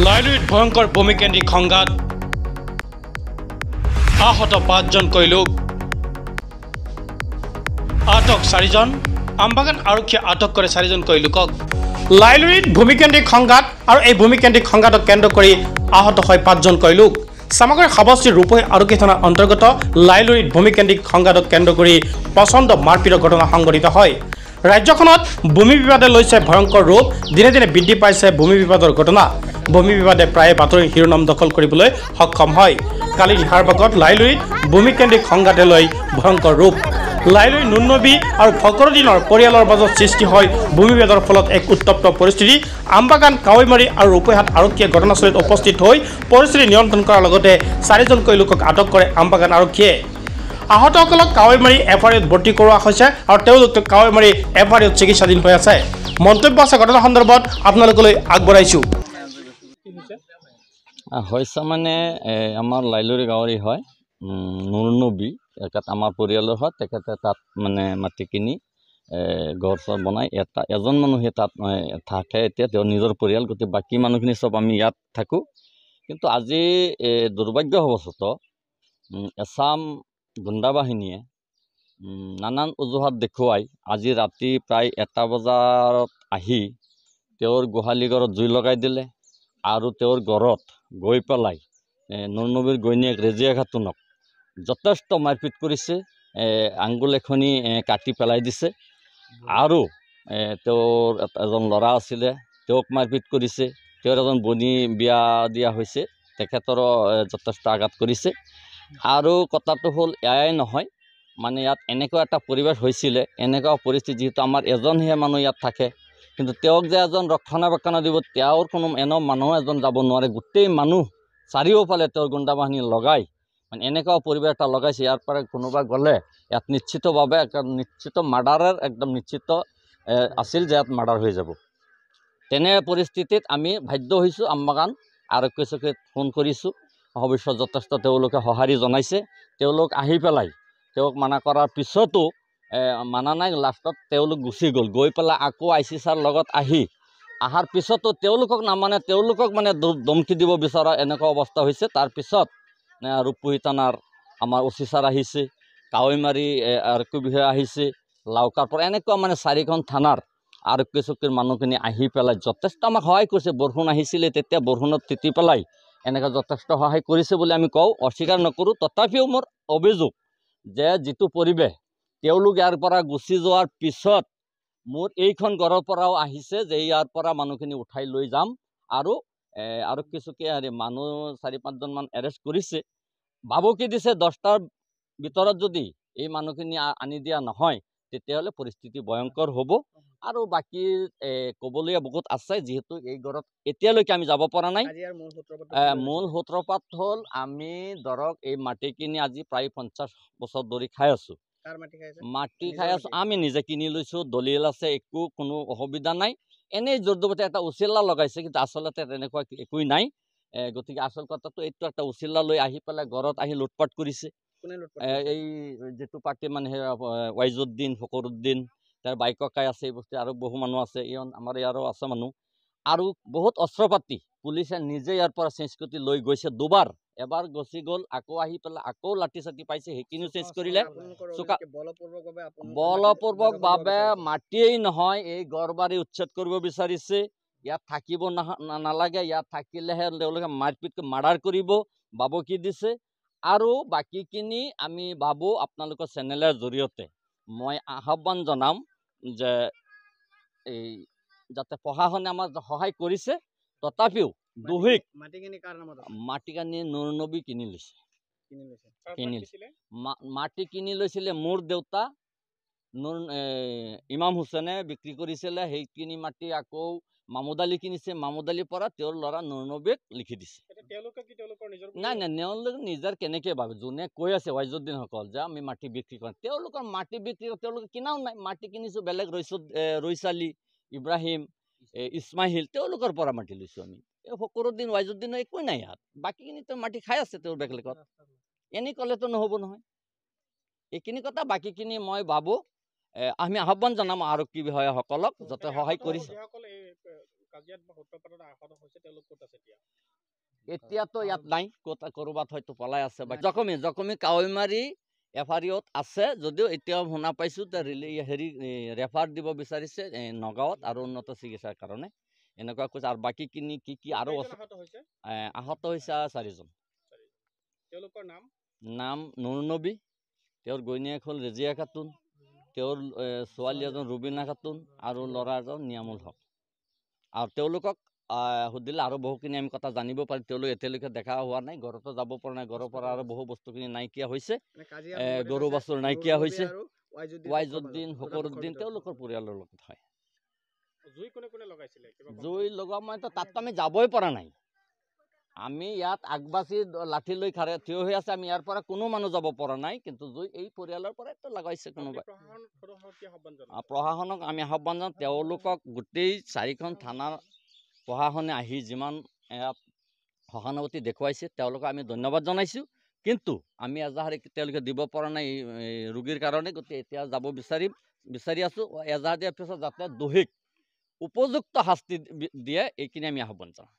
লাইলুইত ভয়ঙ্কৰ ভূমিকেন্দ্ৰিক সংঘাত আহত 5 জন কৈলোক আটক 4 জন আমবাগান আৰক্ষীয়ে আটক কৰে 4 জন কৈলোকক লাইলুইত ভূমিকেন্দ্ৰিক সংঘাত আৰু এই ভূমিকেন্দ্ৰিক সংঘাতক কেন্দ্ৰ কৰি আহত হয় 5 জন কৈলোক সামগ্ৰী সমষ্টিৰ ৰূপৈ আৰক্ষী থানাৰ অন্তৰ্গত লাইলুইত ভূমিকেন্দ্ৰিক সংঘাতক কেন্দ্ৰ কৰি প্ৰচণ্ড মাৰপিটৰ ঘটনা সংঘটিত হয় ৰাজ্যখনত ভূমি বিবাদে লৈছে ভয়ংকৰ ৰূপ দিনে দিনে বৃদ্ধি পাইছে ভূমি বিবাদৰ ঘটনা ভূমি বিবাদে প্ৰায় বাতৰি শিৰোনাম দখল কৰিবলৈ সক্ষম হয় কালি নিশাৰ ভাগত লাইলুইত ভূমিকেন্দ্ৰিক সংঘাতে লৈ ভয়ংকৰ ৰূপ লাইলুই নুননবী আৰু ফকৰুদ্দিনৰ পৰিয়ালৰ মাজত সৃষ্টি হয় ভূমি বিবাদৰ ফলত এক উত্তপ্ত পৰিস্থিতি আমবাগান কাৱৈমাৰী আৰু ৰূপৈহাট আৰক্ষীয়ে ঘটনাস্থলীত উপস্থিত হৈ পৰিস্থিতি নিয়ন্ত্ৰণ কৰাৰ লগতে 4 জন কৈলোকক আটক কৰে আমবাগান আৰক্ষীয়ে আহতসকলক কাৱৈমাৰী এফআৰইউত ভৰ্তি কৰোৱা হৈছে আৰু তেওঁলোক কাৱৈমাৰী এফআৰইউত চিকিৎসাধীন হৈ আছে মন্তব্য আছে ঘটনা সন্দৰ্ভত আপোনালোকলৈ আগবঢ়াইছো হৈছে মানে আমাৰ লাইলুৰি গাঁৱৰে হয় নুৰনবী একাত আমাৰ পৰিয়ালৰ হয় তেখেতে তাত মানে মাটি কিনি ঘৰ চৰ বনাই এজন মানুহে তাত থাকে এতিয়া তেওঁৰ নিজৰ পৰিয়াল গতিকে বাকী মানুহখিনি চব আমি ইয়াত থাকোঁ কিন্তু আজি দুৰ্ভাগ্যবশতঃ এছাম গুণ্ডা বাহিনীয়ে নানান অজুহাত দেখুৱাই আজি ৰাতি প্ৰায় 1টা বজাত আহি তেওঁৰ গোহালি ঘৰত জুই লগাই দিলে আৰু তেওঁৰ ঘৰত গৈ পেলাই নুৰনবীৰ ঘৈণীয়েক ৰেজিয়া খাতুনক যথেষ্ট মাৰপিট কৰিছে আঙ্গুল এখনি কাটি পেলাই দিছে আৰু তেওঁৰ এজন ল'ৰা আছিলে তেওঁক মাৰপিট কৰিছে তেওঁৰ এজন বনি বিয়া দিয়া হৈছে তেখেতৰো যথেষ্ট আঘাত কৰিছে আৰু কথাটো হ'ল এয়াই নহয় মানে ইয়াত এনেকুৱা এটা পৰিৱেশ হৈছিলে এনেকুৱা পৰিস্থিতি যেহেতু আমাৰ এজনহে মানুহ ইয়াত থাকে কিন্তু তেওঁক যে এজন ৰক্ষণাবেক্ষণ দিব তেওঁৰ কোনো মানুহ এজন যাব নোৱাৰে গোটেই মানুহ চাৰিওফালে তেওঁৰ গুণ্ডা বাহিনী লগাই মানে এনেকুৱা পৰিৱেশ এটা লগাইছে ইয়াৰ পৰা কোনোবা গ'লে ইয়াত নিশ্চিতভাৱে একটা নিশ্চিত মাৰ্ডাৰৰ একদম নিশ্চিত আছিল যে ইয়াত মাৰ্ডাৰ হৈ যাব তেনে পৰিস্থিতিত আমি বাধ্য হৈছোঁ আমবাগান আৰক্ষী চকীত ফোন কৰিছোঁ অৱশ্যে যথেষ্ট তেওঁলোকে সঁহাৰি জনাইছে তেওঁলোক আহি পেলাই তেওঁক মানা কৰাৰ পিছতো মানা নাই লাষ্টত তেওঁলোক গুচি গ'ল গৈ পেলাই আকৌ ICCৰ লগত আহাৰ পিছতো তেওঁলোকক নামানে তেওঁলোকক মানে ধমকি দিব বিচৰা এনেকুৱা অৱস্থা হৈছে তাৰপিছত ৰূপহী থানাৰ আমাৰ OC ছাৰ আহিছে কাৱৈমাৰী আৰক্ষী বিষয়া আহিছে লাউকাৰ পৰা এনেকুৱা মানে 4খন থানাৰ আৰক্ষী চকীৰ মানুহখিনি আহি পেলাই যথেষ্ট আমাক সহায় কৰিছে বৰষুণ আহিছিলে তেতিয়া বৰষুণত তিতি পেলাই এনেকৈ যথেষ্ট সহায় কৰিছে বুলি আমি কওঁ অস্বীকাৰ নকৰোঁ তথাপিও মোৰ অভিযোগ যে যিটো পৰিৱেশ তেওঁলোক ইয়াৰ পৰা গুচি যোৱাৰ পিছত মোৰ এইখন ঘৰৰ পৰাও আহিছে যে ইয়াৰ পৰা মানুহখিনি উঠাই লৈ যাম আৰু আৰক্ষী চকীয়ে মানুহ 4-5 জন মান এৰেষ্ট কৰিছে ভাবুকি দিছে 10টাৰ ভিতৰত যদি এই মানুহখিনি আনি দিয়া নহয় তেতিয়াহ'লে পৰিস্থিতি ভয়ংকৰ হ'ব আৰু বাকী ক'বলগীয়া বহুত আছে যিহেতু এই ঘৰত এতিয়ালৈকে আমি যাব পৰা নাই মূল সূত্ৰপাত হ'ল আমি ধৰক এই মাটি কিনি আজি প্ৰায় 50 বছৰ ধৰি খাই আছোঁ মাটি খাই আছোঁ আমি নিজে কিনি লৈছোঁ দলিল আছে একো কোনো অসুবিধা নাই এনেই জোৰজবৰদস্তি এটা উচিলা লগাইছে কিন্তু আচলতে তেনেকুৱা একোই নাই গতিকে আচল কথাটো এইটো একটা উচিলা লৈ আহি পেলাই ঘৰত আহি লুটপাট কৰিছে এই যেটো পাৰ্টি মানে ৱাইজুদ্দিন ফকৰুদ্দিন তাৰ বাইক কাই আছে এই বস্তু আৰু বহু মানুহ আছে আমাৰ ইয়াৰো আছে মানুহ আৰু বহুত অস্ত্ৰপাতি পুলিচে নিজে ইয়াৰ পৰা চেঞ্জ কৰি লৈ গৈছে দুবাৰ এবাৰ গছি গ'ল আকৌ আহি পেলাই আকৌ লাঠি চাঠি পাইছে সেইখিনিও চেঞ্জ কৰিলে বলপূৰ্বকভাৱে মাটিয়েই নহয় এই ঘৰবাৰী উচ্ছেদ কৰিব বিচাৰিছে ইয়াত থাকিব নালাগে ইয়াত থাকিলেহে তেওঁলোকে মাৰপিট মাৰ্ডাৰ কৰিব ভাবুকি দিছে আৰু বাকীখিনি আমি ভাবোঁ আপোনালোকৰ চেনেলৰ জৰিয়তে মই আহ্বান জনাম যে এই যাতে প্ৰশাসনে আমাৰ সহায় কৰিছে তথাপিও দুহিক মাটিখিনি নুৰনবী কিনি লৈছে মাটি কিনি লৈছিলে মোৰ দেউতা ইমাম হুছেইনে বিক্ৰী কৰিছিলে সেইখিনি মাটি আকৌ মামুদ আলী কিনিছে মামুদ আলীৰ পৰা তেওঁৰ ল'ৰা নুৰনবীক লিখি দিছে নাই তেওঁলোক নিজৰ কেনেকৈ ভাবে যোনে কৈ আছে ৱাইজুদ্দিনসকল যে আমি মাটি বিক্ৰী কৰিম তেওঁলোকৰ মাটি বিক্ৰী তেওঁলোকে কিনাও নাই মাটি কিনিছোঁ বেলেগ ৰৈচালী ইব্ৰাহিম ইছমাইল তেওঁলোকৰ পৰা মাটি লৈছোঁ আমি ফকৰুদ্দিন ৱাইজুদ্দিনৰ একোই নাই ইয়াত বাকীখিনিতো মাটি খাই আছে তেওঁৰ বেলেগত এনে ক'লেতো নহ'ব নহয় এইখিনি কথা বাকীখিনি মই ভাবোঁ আমি আহ্বান জনাম আৰক্ষী বিষয়াসকলক যাতে সহায় কৰিছে কাজিয়াত বা সূত্ৰপাতত আহত হৈছে তেওঁলোক ক'ত আছে এতিয়া এতিয়াতো ইয়াত নাই, ক'ত ক'ৰবাত হয়তো পলাই আছে বা জখমী কাৱৈমাৰী এফাৰিঅত আছে, যদিও এতিয়াও শুনা পাইছোঁ হেৰি ৰেফাৰ দিব বিচাৰিছে নগাঁৱত আৰু উন্নত চিকিৎসাৰ কাৰণে এনেকুৱা কৈছে। আৰু বাকী কি আৰু আহত হৈছে 4জন। তেওঁলোকৰ নাম নুৰনবী, তেওঁৰ ঘৈণীয়েক হ'ল ৰেজিয়া খাতুন, তেওঁৰ ছোৱালী এজন ৰুবিনা খাতুন আৰু ল'ৰা এজন নিয়ামুল হক। আৰু তেওঁলোকক সুধিলে আৰু বহুখিনি আমি কথা জানিব পাৰিম। তেওঁলোক এতিয়ালৈকে দেখা হোৱা নাই, ঘৰতো যাব পৰা নাই, ঘৰৰ পৰা আৰু বহু বস্তুখিনি নাইকিয়া হৈছে, গৰু বাছুৰ নাইকিয়া হৈছে। ৱাইজুদ্দিন ফখৰুদ্দিন তেওঁলোকৰ পৰিয়ালৰ লগত হয়। জুই লগোৱা মানে তাততো আমি যাবই পৰা নাই। আমি ইয়াত আগবাচি লাঠি লৈ থিয় হৈ আছে, আমি ইয়াৰ পৰা কোনো মানুহ যাব পৰা নাই, কিন্তু জুই এই পৰিয়ালৰ পৰাইতো লগাইছে কোনোবাই। প্ৰশাসনক আমি আহ্বান জনাওঁ, তেওঁলোকক গোটেই 4খন থানাৰ প্ৰশাসনে আহি যিমান ইয়াত সহানুভূতি দেখুৱাইছে তেওঁলোকক আমি ধন্যবাদ জনাইছোঁ। কিন্তু আমি এজাহাৰী তেওঁলোকে দিব পৰা নাই ৰোগীৰ কাৰণে, গতিকে এতিয়া যাব বিচাৰি আছোঁ। এজাহাৰ দিয়াৰ পিছত যাতে দোষীক উপযুক্ত শাস্তি দিয়ে, এইখিনি আমি আহ্বান জনাওঁ।